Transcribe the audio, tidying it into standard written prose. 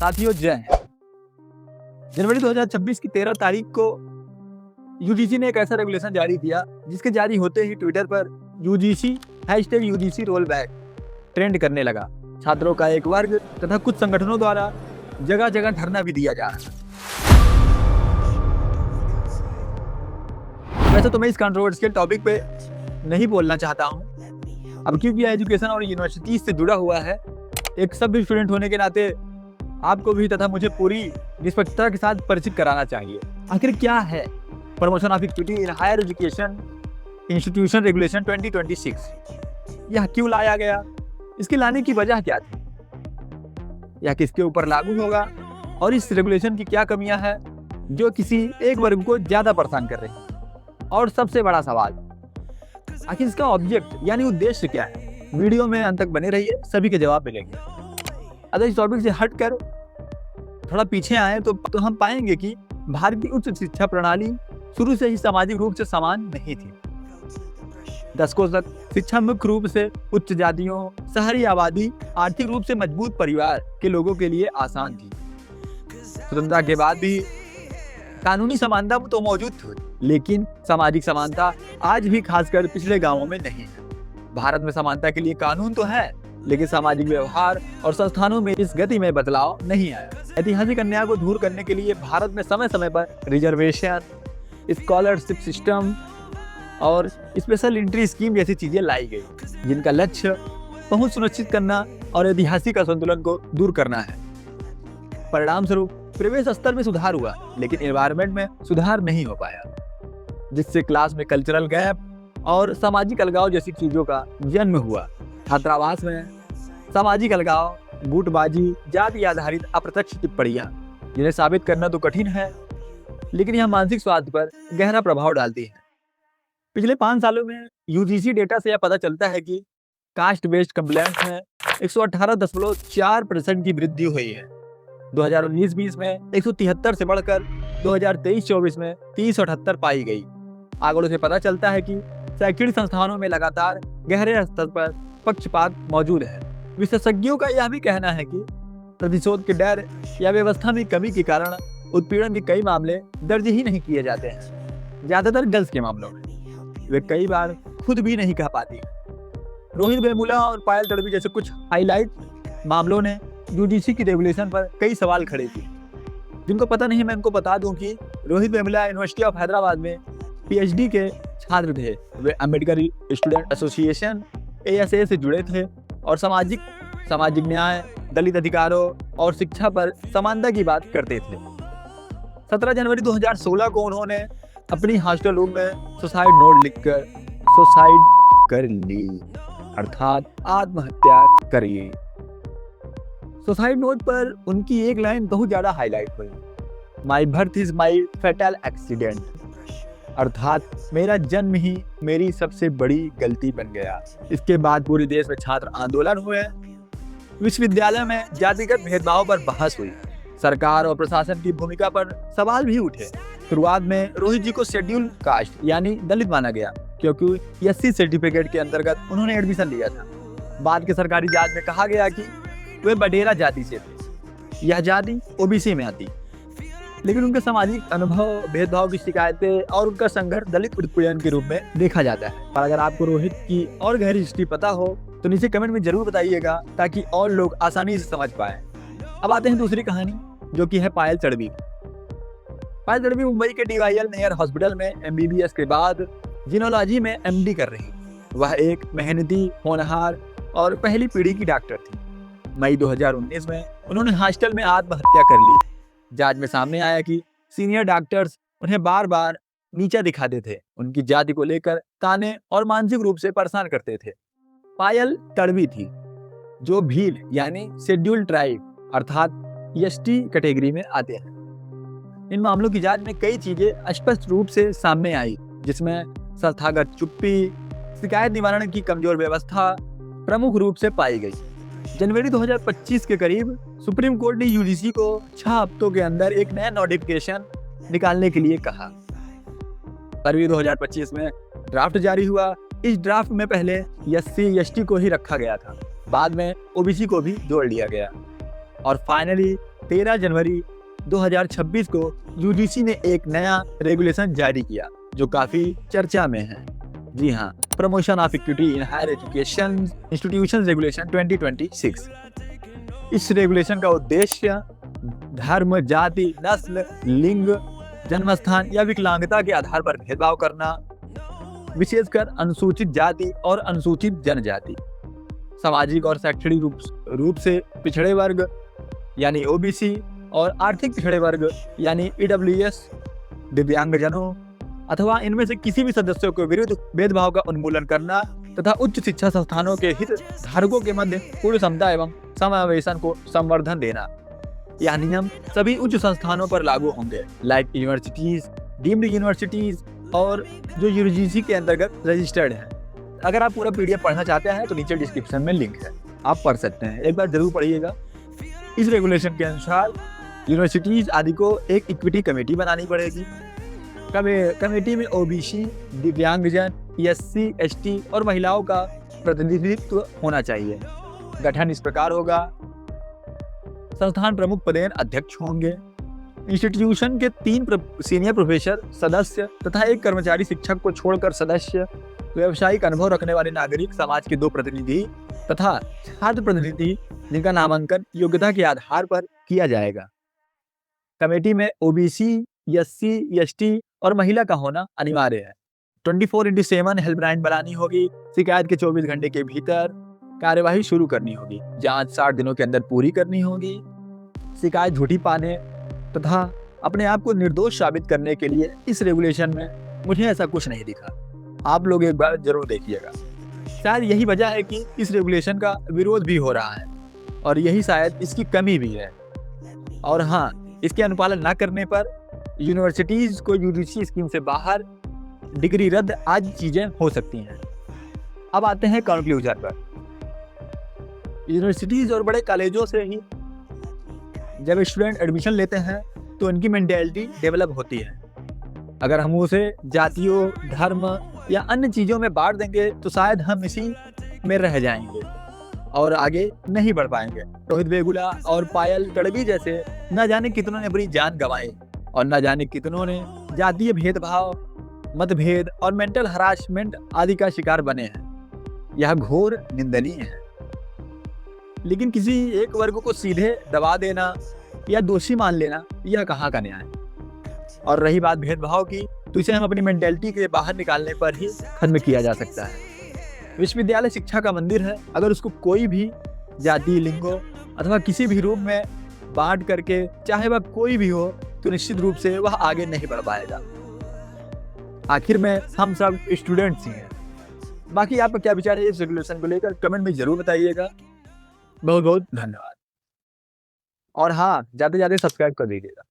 साथियों जय हिंद। जनवरी 2026 की 13 तारीख को यूजीसी ने एक ऐसा रेगुलेशन जारी किया जिसके जारी होते ही ट्विटर पर UGC #UGC roll back trend करने लगा। छात्रों का एक वर्ग तथा कुछ संगठनों द्वारा जगह जगह धरना भी दिया जा रहा है। वैसे तो मैं इस कंट्रोवर्शियल टॉपिक पे नहीं बोलना चाहता हूँ, अब क्योंकि एजुकेशन और यूनिवर्सिटी से जुड़ा हुआ है। एक सभ्य स्टूडेंट होने के नाते आपको भी तथा मुझे पूरी निष्पक्षता के साथ परिचित कराना चाहिए। आखिर क्या है promotion of equity in higher education institution regulation 2026? यह क्यों लाया गया, इसके लाने की वजह क्या थी, यह किसके ऊपर लागू होगा और इस रेगुलेशन की क्या कमियां हैं जो किसी एक वर्ग को ज्यादा परेशान कर रही हैं? और सबसे बड़ा सवाल, आखिर इसका ऑब्जेक्ट यानी उद्देश्य क्या है? वीडियो में अंत तक बने रहिए, सभी के जवाब मिलेंगे। अगर इस टॉपिक से हटकर थोड़ा पीछे आए तो हम पाएंगे कि भारतीय उच्च शिक्षा प्रणाली शुरू से ही सामाजिक रूप से समान नहीं थी। दशकों तक शिक्षा मुख्य रूप से उच्च जातियों, शहरी आबादी, आर्थिक रूप से मजबूत परिवार के लोगों के लिए आसान थी। स्वतंत्रता के बाद भी कानूनी समानता तो मौजूद थी, लेकिन सामाजिक समानता आज भी खासकर पिछड़े गांवों में नहीं है। भारत में समानता के लिए कानून तो है, लेकिन सामाजिक व्यवहार और संस्थानों में इस गति में बदलाव नहीं आया। ऐतिहासिक अन्याय को दूर करने के लिए भारत में समय समय पर रिजर्वेशन, स्कॉलरशिप सिस्टम और स्पेशल एंट्री स्कीम जैसी चीजें लाई गई, जिनका लक्ष्य पहुंच सुनिश्चित करना और ऐतिहासिक असंतुलन को दूर करना है। परिणाम स्वरूप प्रवेश स्तर में सुधार हुआ, लेकिन एनवायरनमेंट में सुधार नहीं हो पाया, जिससे क्लास में कल्चरल गैप और सामाजिक अलगाव जैसी चीजों का जन्म हुआ। छात्रावास में सामाजिक अलगाव, गुटबाजी, जाति आधारित अप्रत्यक्ष टिप्पणियां, जिन्हें साबित करना तो कठिन है, लेकिन यह मानसिक स्वास्थ्य पर गहरा प्रभाव डालती है। पिछले 5 सालों में यूजीसी डेटा से यह पता चलता है कि कास्ट बेस्ड कंप्लेंट्स में 118.4% की वृद्धि हुई है। 2019-20 में 173 से बढ़कर 2023-24 में 378 पाई गई। आंकड़ों से पता चलता है कि शैक्षणिक संस्थानों में लगातार गहरे स्तर पर पक्षपात मौजूद है। विशेषज्ञों का यह भी कहना है कि प्रतिशोध के डर या व्यवस्था में कमी के कारण उत्पीड़न के कई मामले दर्ज ही नहीं किए जाते हैं। ज्यादातर गर्ल्स के मामलों में वे कई बार खुद भी नहीं कह पाती। रोहित वेमुला और पायल तड़वी जैसे कुछ हाईलाइट मामलों ने यूजीसी की रेगुलेशन पर कई सवाल खड़े किए। जिनको पता नहीं, मैं उनको बता दूं कि रोहित वेमुला यूनिवर्सिटी ऑफ हैदराबाद में PhD के छात्र थे। वे अम्बेडकर स्टूडेंट एसोसिएशन ASA से जुड़े थे और सामाजिक न्याय, दलित अधिकारों और शिक्षा पर समानता की बात करते थे। 17 जनवरी 2016 को उन्होंने अपनी हॉस्टल रूम में सुसाइड नोट लिखकर सुसाइड कर ली, अर्थात आत्महत्या करी। सुसाइड नोट पर उनकी एक लाइन बहुत ज्यादा हाईलाइट हुई, my birth is my fatal accident, अर्थात मेरा जन्म ही मेरी सबसे बड़ी गलती बन गया। इसके बाद पूरे देश में छात्र आंदोलन हुए, विश्वविद्यालय में जातिगत भेदभाव पर बहस हुई, सरकार और प्रशासन की भूमिका पर सवाल भी उठे। शुरुआत में रोहित जी को शेड्यूल कास्ट यानी दलित माना गया, क्योंकि SC सर्टिफिकेट के अंतर्गत उन्होंने एडमिशन लिया था। बाद के सरकारी जांच में कहा गया कि वे बडेरा जाति से थे, यह जाति OBC में आती, लेकिन उनके सामाजिक अनुभव, भेदभाव की शिकायतें और उनका संघर्ष दलित उत्पीड़न के रूप में देखा जाता है। पर अगर आपको रोहित की और गहरी हिस्ट्री पता हो तो नीचे कमेंट में जरूर बताइएगा, ताकि और लोग आसानी से समझ पाए। अब आते हैं दूसरी कहानी, जो कि है पायल तड़वी। पायल तड़वी मुंबई के DYL नेयर हॉस्पिटल में MBBS के बाद जिनोलॉजी में MD कर रही। वह एक मेहनती, होनहार और पहली पीढ़ी की डॉक्टर थी। मई 2019 में उन्होंने हॉस्टल में आत्महत्या कर ली। जांच में सामने आया कि सीनियर डॉक्टर्स उन्हें बार बार नीचा दिखाते थे, उनकी जाति को लेकर ताने और मानसिक रूप से परेशान करते थे। पायल तड़वी थी, जो भील यानी शेड्यूल्ड ट्राइब अर्थात ST कैटेगरी में आते हैं। इन मामलों की जांच में कई चीजें स्पष्ट रूप से सामने आई, जिसमें संस्थागत चुप्पी, शिकायत निवारण की कमजोर व्यवस्था प्रमुख रूप से पाई गई। जनवरी 2025 के करीब सुप्रीम कोर्ट ने यूजीसी को 6 हफ्तों के अंदर एक नया नोटिफिकेशन निकालने के लिए कहा। फरवरी 2025 में ड्राफ्ट जारी हुआ। इस ड्राफ्ट में पहले SC ST को ही रखा गया था, बाद में OBC को भी जोड़ लिया गया और फाइनली 13 जनवरी 2026 को यूजीसी ने एक नया रेगुलेशन जारी किया जो काफी चर्चा में है। जी हाँ, promotion of equity in higher education institution regulation 2026। इस रेगुलेशन का उद्देश्य धर्म, जाति, नस्ल, लिंग, जन्मस्थान या विकलांगता के आधार पर भेदभाव करना, विशेषकर अनुसूचित जाति और अनुसूचित जनजाति, सामाजिक और शैक्षणिक रूप से पिछड़े वर्ग यानी ओबीसी और आर्थिक पिछड़े वर्ग यानी ईडब्ल्यूएस, दिव्यांगजनों अथवा इनमें से किसी भी सदस्यों के विरुद्ध भेदभाव का उन्मूलन करना तथा उच्च शिक्षा संस्थानों के हित धारकों के मध्य पूर्ण समता एवं समावेशन को संवर्धन देना। यह नियम सभी उच्च संस्थानों पर लागू होंगे, लाइक यूनिवर्सिटीज, डीम्ड यूनिवर्सिटीज और जो यूजीसी के अंतर्गत रजिस्टर्ड है। अगर आप पूरा पीडीएफ पढ़ना चाहते हैं तो नीचे डिस्क्रिप्शन में लिंक है, आप पढ़ सकते हैं, एक बार जरूर पढ़िएगा। इस रेगुलेशन के अनुसार यूनिवर्सिटीज आदि को एक इक्विटी कमेटी बनानी पड़ेगी। कमेटी में ओबीसी, दिव्यांगजन, एससी, एसटी और महिलाओं का प्रतिनिधित्व होना चाहिए। गठन इस प्रकार होगा: संस्थान प्रमुख पदेन अध्यक्ष होंगे, इंस्टीट्यूशन के 3 सीनियर प्रोफेसर सदस्य तथा 1 कर्मचारी शिक्षक को छोड़कर सदस्य, व्यावसायिक अनुभव रखने वाले नागरिक समाज के 2 प्रतिनिधि तथा छात्र प्रतिनिधि जिनका नामांकन योग्यता के आधार पर किया जाएगा। कमेटी में ओबीसी, एससी, एसटी और महिला का होना अनिवार्य है। 24/7 हेल्पलाइन बनानी होगी। शिकायत के 24 घंटे के भीतर कार्यवाही शुरू करनी होगी। जांच 60 दिनों के अंदर पूरी करनी होगी। शिकायत झूठी पाने तथा अपने आप को निर्दोष साबित करने के लिए इस रेगुलेशन में मुझे ऐसा कुछ नहीं दिखा। आप लोग एक बार जरूर देखिएगा। शायद यही वजह है कि इस रेगुलेशन का विरोध भी हो रहा है और यही शायद इसकी कमी भी है। और हाँ, इसके अनुपालन न करने पर यूनिवर्सिटीज को यूजीसी स्कीम से बाहर, डिग्री रद्द आदि चीजें हो सकती हैं। अब आते हैं कंक्लूजन पर। यूनिवर्सिटीज और बड़े कॉलेजों से ही जब स्टूडेंट एडमिशन लेते हैं तो उनकी मेंटालिटी डेवलप होती है। अगर हम उसे जातियों, धर्म या अन्य चीज़ों में बांट देंगे तो शायद हम इसी में रह जाएंगे और आगे नहीं बढ़ पाएंगे। रोहित वेगुला और पायल तड़वी जैसे न जाने कितनों ने अपनी जान गंवाई और न जाने कितनों ने जातीय भेदभाव, मतभेद और मेंटल हरासमेंट आदि का शिकार बने हैं। यह घोर निंदनीय है। लेकिन किसी एक वर्ग को सीधे दबा देना या दोषी मान लेना, यह कहाँ का न्याय? और रही बात भेदभाव की, तो इसे हम अपनी मेंटालिटी के बाहर निकालने पर ही खत्म किया जा सकता है। विश्वविद्यालय शिक्षा का मंदिर है। अगर उसको कोई भी जाति, लिंगों अथवा किसी भी रूप में बांट करके, चाहे वह कोई भी हो, तो निश्चित रूप से वह आगे नहीं बढ़ पाएगा। आखिर में हम सब स्टूडेंट्स ही हैं। बाकी आपका क्या विचार है इस रेगुलेशन को लेकर, कमेंट में जरूर बताइएगा। बहुत बहुत धन्यवाद। और हाँ, ज़्यादा से ज़्यादा सब्सक्राइब कर दीजिएगा।